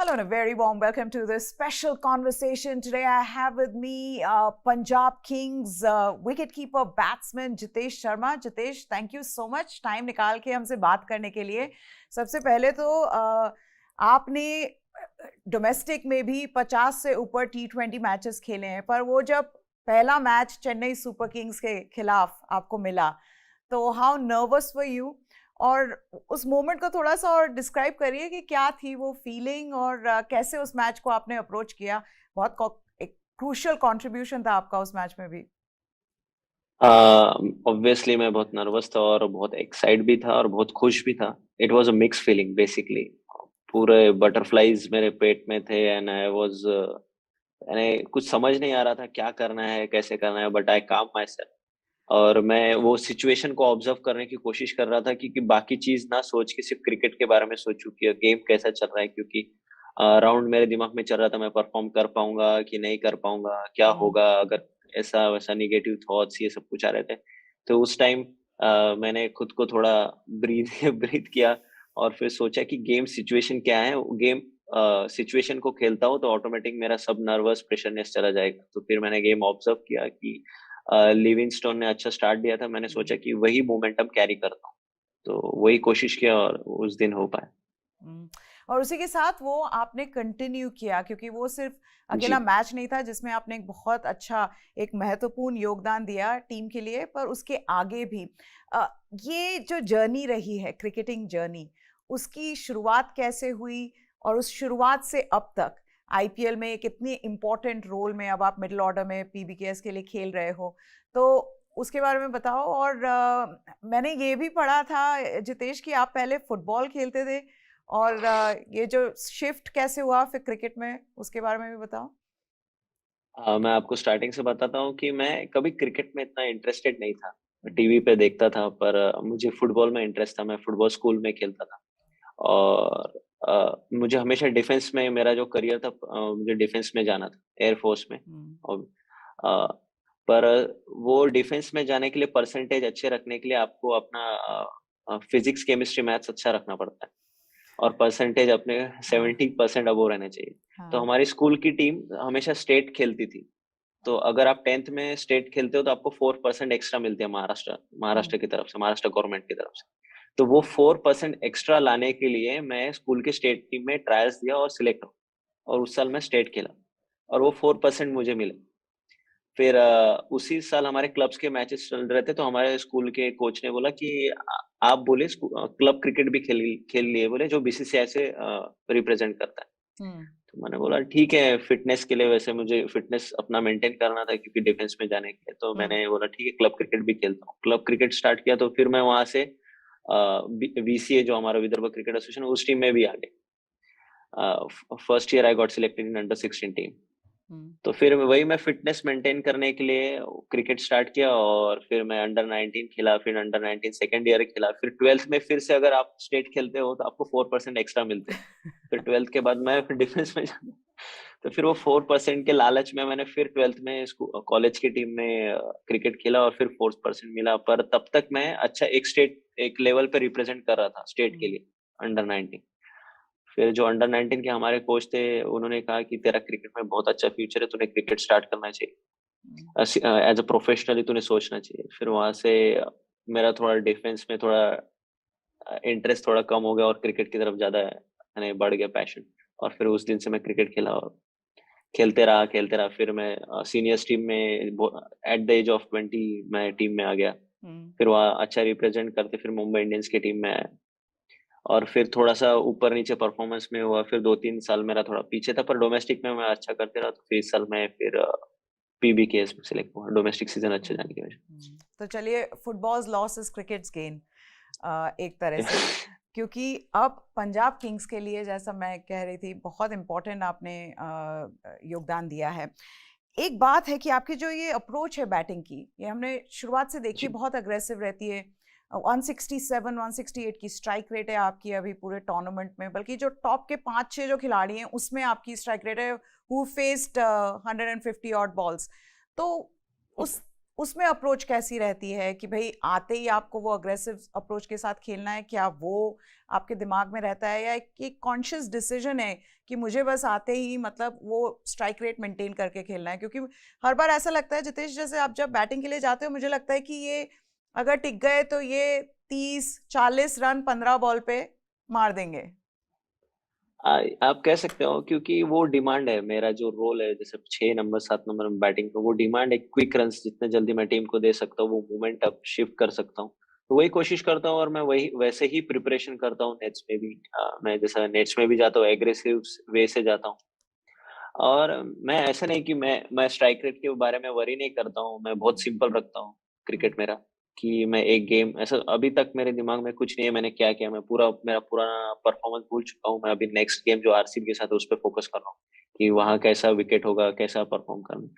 Hello and a very warm welcome to this special conversation. Today I have with me Punjab Kings wicketkeeper batsman Jitesh Sharma. Jitesh, thank you so much time निकाल के हमसे बात करने के लिए. सबसे पहले तो आपने डोमेस्टिक में भी 50 से ऊपर T20 मैचेस खेले हैं, पर वो जब पहला मैच चेन्नई सुपर किंग्स के खिलाफ आपको मिला तो हाउ नर्वस वर यू, और उस मोमेंट को थोड़ा सा और डिस्क्राइब करिए कि क्या थी वो फीलिंग और कैसे उस मैच को आपने अप्रोच किया. बहुत एक क्रूशियल कंट्रीब्यूशन था आपका उस मैच में भी. ऑब्वियसली मैं बहुत नर्वस था और बहुत एक्साइट भी था और बहुत खुश भी था. It was a mix feeling basically. पूरे बटरफ्लाईज मेरे पेट में थे एंड आई वाज कुछ समझ नहीं आ रहा था क्या करना है कैसे करना है, बट आई काम माई सेल्फ. और मैं वो सिचुएशन को ऑब्जर्व करने की कोशिश कर रहा था कि बाकी चीज ना सोच के सिर्फ क्रिकेट के बारे में सोचूं कि गेम कैसा चल रहा है, क्योंकि राउंड मेरे दिमाग में चल रहा था मैं परफॉर्म कर पाऊंगा कि नहीं कर पाऊंगा, क्या होगा अगर ऐसा वैसा निगेटिव थॉट्स ये सब कुछ आ रहे थे. तो उस टाइम मैंने खुद को थोड़ा ब्रीथ ब्रीथ किया और फिर सोचा कि गेम सिचुएशन क्या है. गेम सिचुएशन को खेलता हूँ तो ऑटोमेटिक मेरा सब नर्वस प्रेशरनेस चला जाएगा. तो फिर मैंने गेम ऑब्जर्व किया कि लिविंगस्टोन ने अच्छा स्टार्ट दिया था. मैंने सोचा कि वही मोमेंटम कैरी करता हूँ, तो वही कोशिश किया और उस दिन हो पाया. और उसी के साथ वो आपने कंटिन्यू किया, क्योंकि वो सिर्फ अकेला जी. मैच नहीं था जिसमें आपने एक बहुत अच्छा एक महत्वपूर्ण योगदान दिया टीम के लिए, पर उसके आगे भी ये जो जर्नी रही है, क्रिकेटिंग जर्नी, उसकी शुरुआत कैसे हुई और उस शुरुआत से अब तक आईपीएल में एक इतनी इम्पोर्टेंट रोल में अब आप मिडिल ऑर्डर में पीबीकेएस के लिए खेल रहे हो, तो उसके बारे में बताओ. और मैंने ये भी पढ़ा था जितेश कि आप पहले फुटबॉल खेलते थे, और ये जो शिफ्ट कैसे हुआ फिर क्रिकेट में, उसके बारे में भी बताओ. मैं आपको स्टार्टिंग से बताता हूँ कि मैं कभी क्रिकेट में इतना इंटरेस्टेड नहीं था. टीवी पे देखता था, पर मुझे फुटबॉल में इंटरेस्ट था. मैं फुटबॉल स्कूल में खेलता था और मुझे हमेशा डिफेंस में मेरा जो करियर था, मुझे डिफेंस में जाना था, एयरफोर्स में. और अ, पर वो डिफेंस में जाने के लिए परसेंटेज अच्छे रखने के लिए आपको अपना फिजिक्स केमिस्ट्री मैथ्स अच्छा रखना पड़ता है और परसेंटेज अपने 70% अबव रहने चाहिए. तो हमारी स्कूल की टीम हमेशा स्टेट खेलती थी. तो अगर आप 10th में स्टेट खेलते हो तो आपको 4% एक्स्ट्रा मिलती है महाराष्ट्र की तरफ से, महाराष्ट्र गवर्नमेंट की तरफ से. तो वो 4% एक्स्ट्रा लाने के लिए मैं स्कूल के स्टेट टीम में ट्रायल्स दिया और सिलेक्ट हुआ, और उस साल मैं स्टेट खेला और वो 4% मुझे मिले. फिर उसी साल हमारे क्लब्स के मैचेस चल रहे थे, तो हमारे स्कूल के कोच ने बोला कि आप बोले क्लब क्रिकेट भी खेल खेल लिए बोले, जो बीसीसीआई से रिप्रेजेंट करता है. तो मैंने बोला ठीक है, फिटनेस के लिए, वैसे मुझे फिटनेस अपना मेंटेन करना था क्योंकि डिफेंस में जाने के लिए. तो मैंने बोला ठीक है, क्लब क्रिकेट भी खेलता हूँ. क्लब क्रिकेट स्टार्ट किया तो फिर मैं वहां से वीसीए जो हमारा विदर्भ क्रिकेट एसोसिएशन, उस टीम में भी आ गए. First year I got selected in under 16 team. तो फिर वही मैं फिटनेस मेंटेन करने के लिए क्रिकेट स्टार्ट किया और फिर मैं अंडर 19 खेला, फिर अंडर 19 सेकेंड ईयर खेला. फिर 12th में फिर से अगर आप स्टेट खेलते हो तो आपको 4% एक्स्ट्रा मिलते हैं. फिर 12th के बाद मैं फिर डिफेंस में जाना. तो फिर वो 4% के लालच में मैंने फिर 12th में कॉलेज की टीम में क्रिकेट खेला और फिर 4% मिला. पर तब तक मैं अच्छा एक लेवल पे रिप्रेजेंट कर रहा था स्टेट के लिए, अंडर 19. फिर जो अंडर 19 के हमारे कोच थे, उन्होंने कहा कि तेरा क्रिकेट में बहुत अच्छा फ्यूचर है, तूने क्रिकेट स्टार्ट करना चाहिए, एज अ प्रोफेशनली तूने सोचना चाहिए. फिर वहां से मेरा थोड़ा डिफेंस में थोड़ा इंटरेस्ट थोड़ा कम हो गया और क्रिकेट की तरफ ज्यादा यानी बढ़ गया पैशन. और फिर उस दिन से मैं क्रिकेट खेला और खेलते रहा. फिर मैं सीनियर्स टीम में एट द एज ऑफ 20 मैं टीम में आ गया. फिर वहाँ अच्छा रिप्रेजेंट करते फिर मुंबई इंडियंस की टीम में आया और फिर थोड़ा सा ऊपर नीचे परफॉर्मेंस में हुआ. फिर 2-3 साल मेरा थोड़ा पीछे था, पर डोमेस्टिक में मैं अच्छा करते रहा. तो फिर इस साल मैं फिर पीबीकेएस में सिलेक्ट हुआ, डोमेस्टिक सीजन अच्छे जाने की वजह. तो चलिए, footballs loss is crickets gain एक तरह से, क्योंकि अब पंजाब किंग्स के लिए, जैसा मैं कह रही थी, बहुत इम्पोर्टेंट आपने योगदान दिया है. एक बात है कि आपकी जो ये अप्रोच है बैटिंग की, ये हमने शुरुआत से देखी, बहुत अग्रेसिव रहती है. 167 168 की स्ट्राइक रेट है आपकी अभी पूरे टूर्नामेंट में, बल्कि जो टॉप के 5-6 जो खिलाड़ी हैं उसमें आपकी स्ट्राइक रेट है हु फेस्ड 150 ऑड बॉल्स. तो उसमें अप्रोच कैसी रहती है कि भाई आते ही आपको वो अग्रेसिव अप्रोच के साथ खेलना है, क्या वो आपके दिमाग में रहता है, या एक कॉन्शियस डिसीजन है कि मुझे बस आते ही मतलब वो स्ट्राइक रेट मेंटेन करके खेलना है? क्योंकि हर बार ऐसा लगता है जितेश, जैसे आप जब बैटिंग के लिए जाते हो, मुझे लगता है कि ये अगर टिक गए तो ये 30-40 रन 15 बॉल पे मार देंगे। आप कह सकते हो, क्योंकि वो डिमांड है। मेरा जो रोल है, जैसे 6 नंबर 7 नंबर में बैटिंग का, वो डिमांड है क्विक रन्स जितने जल्दी मैं टीम को दे सकता हूँ, वो मूवमेंट अप शिफ्ट कर सकता हूँ। तो वही कोशिश करता हूँ, और मैं वही वैसे ही प्रिपरेशन करता हूँ नेट्स में भी। मैं जैसा नेट्स में भी जाता हूँ, एग्रेसिव वे से जाता हूँ। और मैं ऐसा नहीं कि मैं स्ट्राइक रेट के बारे में वरी नहीं करता हूँ। मैं बहुत सिंपल रखता हूँ क्रिकेट मेरा, कि मैं एक गेम ऐसा, अभी तक मेरे दिमाग में कुछ नहीं है मैंने क्या किया। मैं पूरा मेरा पुराना परफॉर्मेंस भूल चुका हूँ। मैं अभी नेक्स्ट गेम जो आरसीबी के साथ है उस पर फोकस कर रहा हूँ, कि वहां कैसा विकेट होगा, कैसा परफॉर्म करना।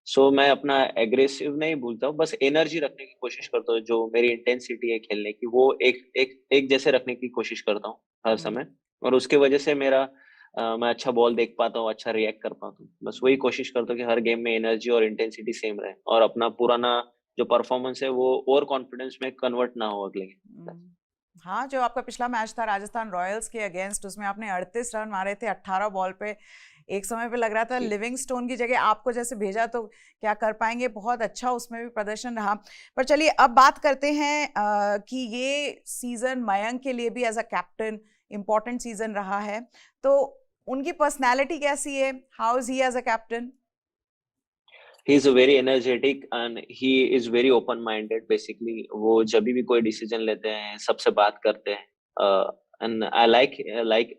सो मैं अपना एग्रेसिव नहीं भूलता हूँ, बस एनर्जी रखने की कोशिश करता हूँ। जो मेरी इंटेंसिटी है खेलने की, वो एक जैसे रखने की कोशिश करता हूँ हर समय। और उसके वजह से मैं अच्छा बॉल देख पाता हूँ, अच्छा रिएक्ट कर पाता हूँ। बस वही कोशिश करता हूँ कि हर गेम में एनर्जी और इंटेंसिटी सेम रहे, और अपना पुराना जो परफॉर्मेंस है वो ओवर कॉन्फिडेंस में कन्वर्ट ना हो अगले गेम। हाँ, जो आपका पिछला मैच था राजस्थान रॉयल्स के अगेंस्ट, उसमें आपने 38 रन मारे थे 18 बॉल पे। एक समय पे लग रहा था जी। लिविंगस्टोन की जगह आपको जैसे भेजा तो क्या कर पाएंगे, बहुत अच्छा उसमें भी प्रदर्शन रहा। पर चलिए अब बात करते हैं कि ये सीजन मयंक के लिए भी as a captain important season रहा है, तो उनकी पर्सनैलिटी कैसी है? How is he as a captain? He is very energetic and he is very open minded basically. वो जब भी कोई डिसीजन लेते हैं सबसे बात करते हैं। And I like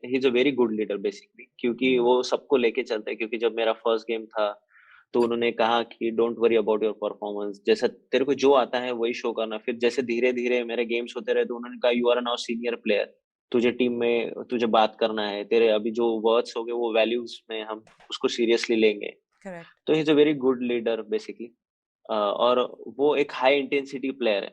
he is a very good leader basically, क्योंकि वो सबको लेके चलते हैं। क्योंकि जब मेरा फर्स्ट गेम था तो उन्होंने कहा कि don't worry about your performance, जैसा तेरे को जो आता है वही शो करना। फिर जैसे धीरे धीरे मेरे गेम्स होते रहे तो उन्होंने कहा you are now senior player, तुझे टीम में तुझे बात करना है, तेरे अभी जो वर्ड्स हो गए वो वैल्यूज में हम उसको सीरियसली लेंगे। करेक्ट। तो he is a very good leader basically. और वो एक हाई इंटेंसिटी प्लेयर है।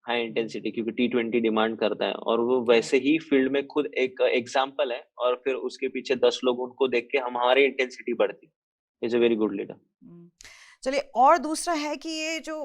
हाई इंटेंसिटी क्योंकि T20 डिमांड करता है, और वो करेक्ट। वैसे ही फील्ड में खुद एक एग्जाम्पल है, और फिर उसके पीछे 10 लोग उनको देख के हमारी इंटेंसिटी बढ़ती। Is a very good leader. चलिए, और दूसरा है कि ये जो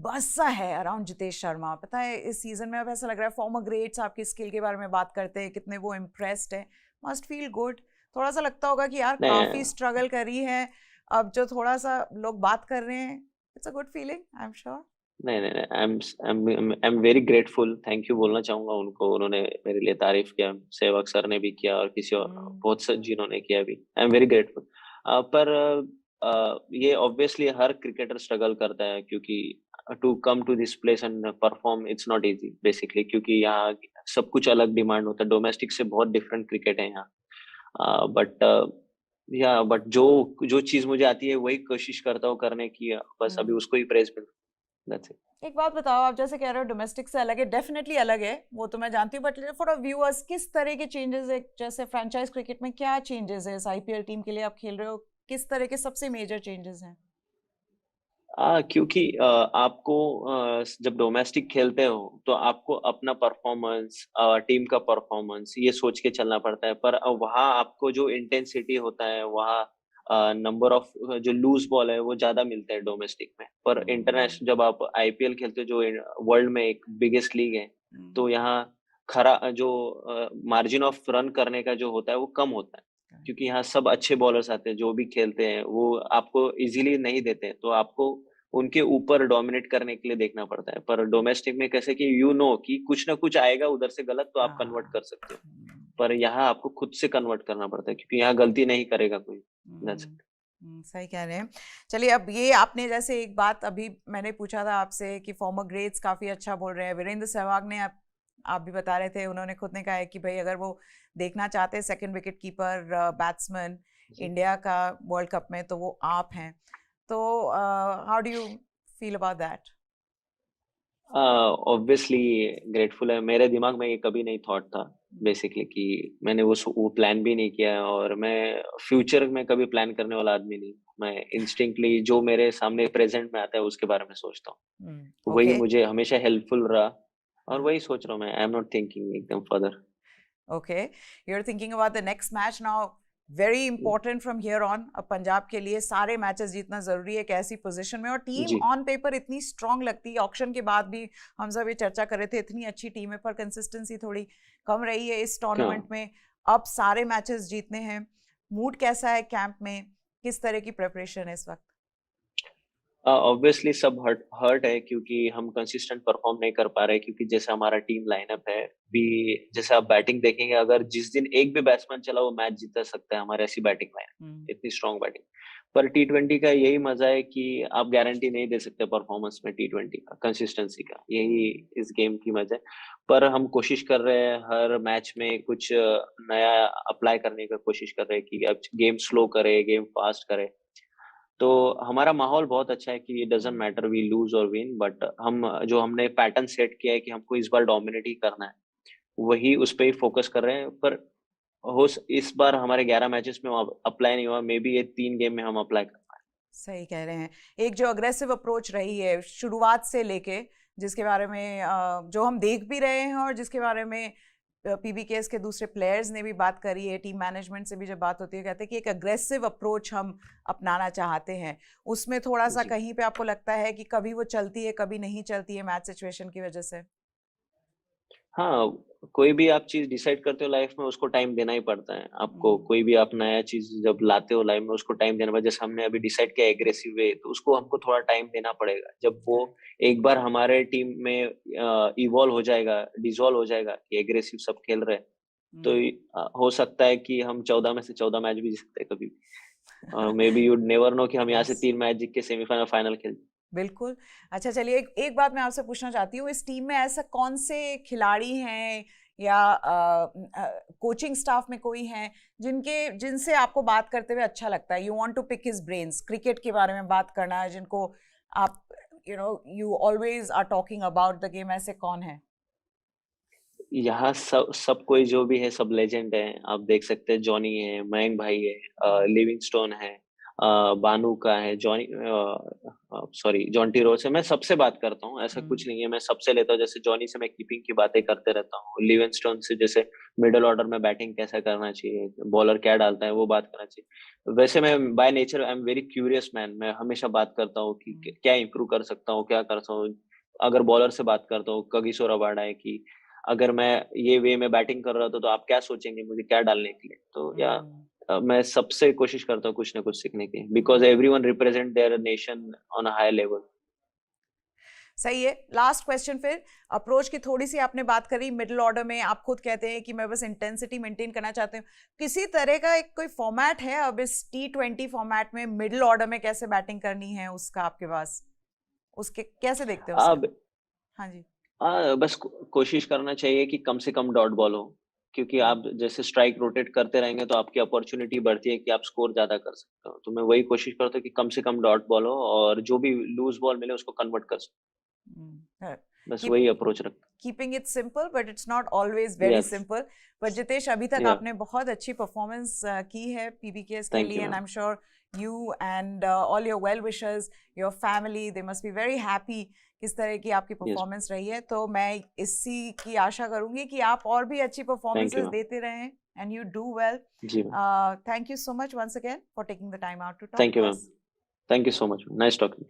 बस सा है अराउंड जितेश शर्मा, पता है इस सीजन में अब ऐसा लग रहा है फॉर्मर ग्रेट्स आपकी स्किल के बारे में बात करते हैं, कितने वो इम्प्रेस्ड है। Must feel good. थोड़ा सा लगता होगा कि यार नहीं काफी स्ट्रगल करी है, अब जो थोड़ा सा लोग बात कर रहे हैं, it's a good feeling, I am sure. नहीं नहीं नहीं, आई am very grateful. Thank you बोलना चाहूंगा उनको, उन्होंने मेरे लिए तारीफ किया। सहवाग सर ने भी किया, और किसी और बहुत से जिन्होंने किया भी। I am very grateful. पर ये ऑब्वियसली हर क्रिकेटर स्ट्रगल करता है, क्योंकि to come to this place and perform it's not easy basically. क्योंकि यहाँ सब कुछ अलग डिमांड होता है, डोमेस्टिक से बहुत डिफरेंट क्रिकेट है यहाँ। बट जो जो चीज मुझे आती है वही कोशिश करता हूँ करने की, बस अभी उसको ही प्रेज मिल। That's it. एक बात बताओ, आप जैसे कह रहे हो डोमेस्टिक से अलग है, डेफिनेटली अलग है, वो तो मैं जानती हूँ, बट फॉर अ व्यूअर्स किस तरह के चेंजेस है? जैसे फ्रेंचाइज क्रिकेट में क्या चेंजेस है? इस आईपीएल टीम के लिए आप खेल रहे हो, किस तरह के सबसे मेजर चेंजेस हैं? क्योंकि आपको जब डोमेस्टिक खेलते हो तो आपको अपना परफॉर्मेंस, टीम का परफॉर्मेंस ये सोच के चलना पड़ता है। पर वहाँ आपको जो इंटेंसिटी होता है, वहाँ नंबर ऑफ जो लूज बॉल है वो ज्यादा मिलते हैं डोमेस्टिक में। पर इंटरनेशनल जब आप आईपीएल खेलते हो, जो वर्ल्ड में एक बिगेस्ट लीग है, तो यहाँ खरा जो मार्जिन ऑफ रन करने का जो होता है वो कम होता है। क्योंकि यहाँ सब अच्छे बॉलर्स आते हैं, जो भी खेलते हैं वो आपको इजीली नहीं देते हैं, तो आपको उनके ऊपर डोमिनेट करने के लिए देखना पड़ता है। पर डोमेस्टिक में कैसे कि कि कुछ ना कुछ आएगा उधर से गलत, तो आप कन्वर्ट कर सकते हो। पर यहाँ आपको खुद से कन्वर्ट करना पड़ता है, क्योंकि यहाँ गलती नहीं करेगा कोई। That's it. सही कह रहे हैं। चलिए, अब ये आपने जैसे एक बात अभी मैंने पूछा था आपसे कि फॉर्मर ग्रेट्स काफी अच्छा बोल रहे हैं, वीरेंद्र सहवाग ने आप भी बता रहे थे, उन्होंने खुद ने कहा है कि भाई अगर वो देखना चाहते हैं second wicket keeper batsman India का वर्ल्ड कप में, तो वो आप हैं। तो how do you feel about that? Obviously grateful है। मेरे दिमाग में ये कभी नहीं थॉट था बेसिकली, कि मैंने वो प्लान भी नहीं किया, और मैं फ्यूचर में कभी प्लान करने वाला आदमी नहीं। मैं इंस्टिंक्टली जो मेरे सामने प्रेजेंट में आता है उसके बारे में सोचता हूँ। वही ओके। मुझे हमेशा हेल्पफुल रहा, और वही सोच रहा हूँ मैं। आई एम नॉट थिंकिंग एकदम further. Okay, you're thinking about the next match now. Very important from here on. अब पंजाब के लिए सारे मैचेस जीतना जरूरी है, कैसी पोजीशन में, और टीम जी ऑन पेपर इतनी स्ट्रांग लगती है। ऑक्शन के बाद भी हम सब ये चर्चा कर रहे थे, इतनी अच्छी टीम है, पर कंसिस्टेंसी थोड़ी कम रही है इस टूर्नामेंट में। अब सारे मैचेस जीतने हैं। मूड कैसा है कैंप में, किस तरह की प्रिपरेशन है इस वक्त? ऑब्वियसली सब हर्ट है क्योंकि हम कंसिस्टेंट परफॉर्म नहीं कर पा रहे, क्योंकि जैसे हमारा टीम लाइनअप है भी, जैसे आप बैटिंग देखेंगे, अगर जिस दिन एक भी बैट्समैन चला वो मैच जीता सकता है, हमारे ऐसी बैटिंग लाइन, इतनी स्ट्रांग बैटिंग। पर T20 का यही मजा है कि आप गारंटी नहीं दे सकते परफॉर्मेंस में T20 का, कंसिस्टेंसी का, यही इस गेम की मजा है। पर हम कोशिश कर रहे हैं हर मैच में कुछ नया अप्लाई करने का कोशिश कर रहे हैं कि अब गेम स्लो करे, गेम फास्ट करे। तो हमारा माहौल बहुत अच्छा है कि it doesn't matter we lose or win, but हम जो हमने पैटर्न सेट किया है कि हमको इस बार डोमिनेट ही करना है, वही उस पे ही फोकस कर रहे हैं। पर इस बार हमारे 11 मैचेस में अप्लाई नहीं हुआ, मे बी ये 3 गेम में हम अप्लाई कर पाए। सही कह रहे हैं। एक जो अग्रेसिव अप्रोच रही है शुरुआत से लेके, जिसके बारे में जो हम देख भी रहे हैं और जिसके बारे में पीबीकेएस के दूसरे प्लेयर्स ने भी बात करी है, टीम मैनेजमेंट से भी जब बात होती है कहते हैं कि एक अग्रेसिव अप्रोच हम अपनाना चाहते हैं। उसमें थोड़ा सा जी कहीं पे आपको लगता है कि कभी वो चलती है कभी नहीं चलती है मैच सिचुएशन की वजह से? हाँ, कोई भी आप चीज डिसाइड करते हो लाइफ में, उसको टाइम देना ही पड़ता है आपको। कोई भी आप नया चीज जब लाते हो लाइफ में, उसको टाइम देना पड़ता है। जैसे हमने अभी डिसाइड किया एग्रेसिव वे, तो उसको हमको थोड़ा टाइम देना पड़ेगा। जब वो एक बार हमारे टीम में इवॉल्व हो जाएगा, डिसॉल्व हो जाएगा कि एग्रेसिव सब खेल रहे हैं, तो हो सकता है कि हम 14 में से 14 मैच भी जीत सकते हैं कभी भी। May be you'd never know कि हम यहाँ से यस 3 मैच जीत के सेमीफाइनल फाइनल खेल। बिल्कुल। अच्छा चलिए, एक बात मैं आपसे पूछना चाहती हूँ, इस टीम में ऐसा कौन से खिलाड़ी हैं या कोचिंग स्टाफ में कोई हैं जिनसे आपको बात करते हुए अच्छा लगता है? You want to pick his brains, cricket के बारे में बात करना है, जिनको आप you always are talking about the game, ऐसे कौन है? यहाँ सब सब कोई जो भी है सब लेजेंड है। आप देख सकते हैं जॉनी है, मयंक भाई है, लिविंगस्टोन है, बानू का है, सॉरी जॉन्टी रोड्स है। मैं सबसे बात करता हूँ, ऐसा कुछ नहीं है, मैं सबसे लेता हूँ। जैसे जॉनी से मैं कीपिंग की बातें करते रहता हूँ, लिविंगस्टोन से जैसे मिडिल ऑर्डर में बैटिंग कैसा करना चाहिए, बॉलर क्या डालता है, वो बात करना चाहिए। वैसे मैं by nature I am very curious man, मैं हमेशा बात करता हूँ कि क्या इंप्रूव कर सकता हूँ, क्या कर सकता हूँ। अगर बॉलर से बात करता हूँ, कगिसो रबाडा है कि अगर मैं ये वे में बैटिंग कर रहा था तो आप क्या सोचेंगे मुझे क्या डालने के लिए। तो या मैं सबसे कोशिश करता हूँ कुछ ना कुछ सीखने की, because everyone represent there nation on a high level. सही है। लास्ट क्वेश्चन फिर, अप्रोच की थोड़ी सी आपने बात करी, मिडिल ऑर्डर में आप खुद कहते हैं कि मैं बस इंटेंसिटी मेंटेन करना चाहती हूँ। किसी तरह का एक कोई फॉर्मेट है अब इस T20 फॉर्मेट में मिडिल ऑर्डर में कैसे बैटिंग करनी है उसका आपके पास? उसके कैसे देखते हो उसे? अब हाँ जी। बस कोशिश करना चाहिए कि कम से कम डॉट बॉल हो, क्योंकि आप जैसे स्ट्राइक रोटेट करते रहेंगे तो आपकी अपॉर्चुनिटी बढ़ती है कि आप स्कोर ज्यादा कर सकते हो। तो मैं वही कोशिश करता हूँ कि कम से कम डॉट बॉल हो और जो भी लूज बॉल मिले उसको कन्वर्ट कर सकूं। बस कीप वही अप्रोच रखता keeping it simple, but it's not always हूँ। Very yes, simple. पर जितेश, अभी तक या आपने बहुत अच्छी परफॉर्मेंस की है पीबीकेएस के थैंक लिए, you and I ma'am. Am sure you and all your well wishers, your family, they must be very happy किस तरह की आपकी यस, परफॉर्मेंस रही है। तो मैं इसी की आशा करूंगी कि आप और भी अच्छी थैंक यू परफॉर्मेंसेस मैम। देते रहें, एंड यू डू वेल। जी ma'am, thank you so much once again for taking the time out to talk thank you to ma'am, us. Thank you so much, nice talking.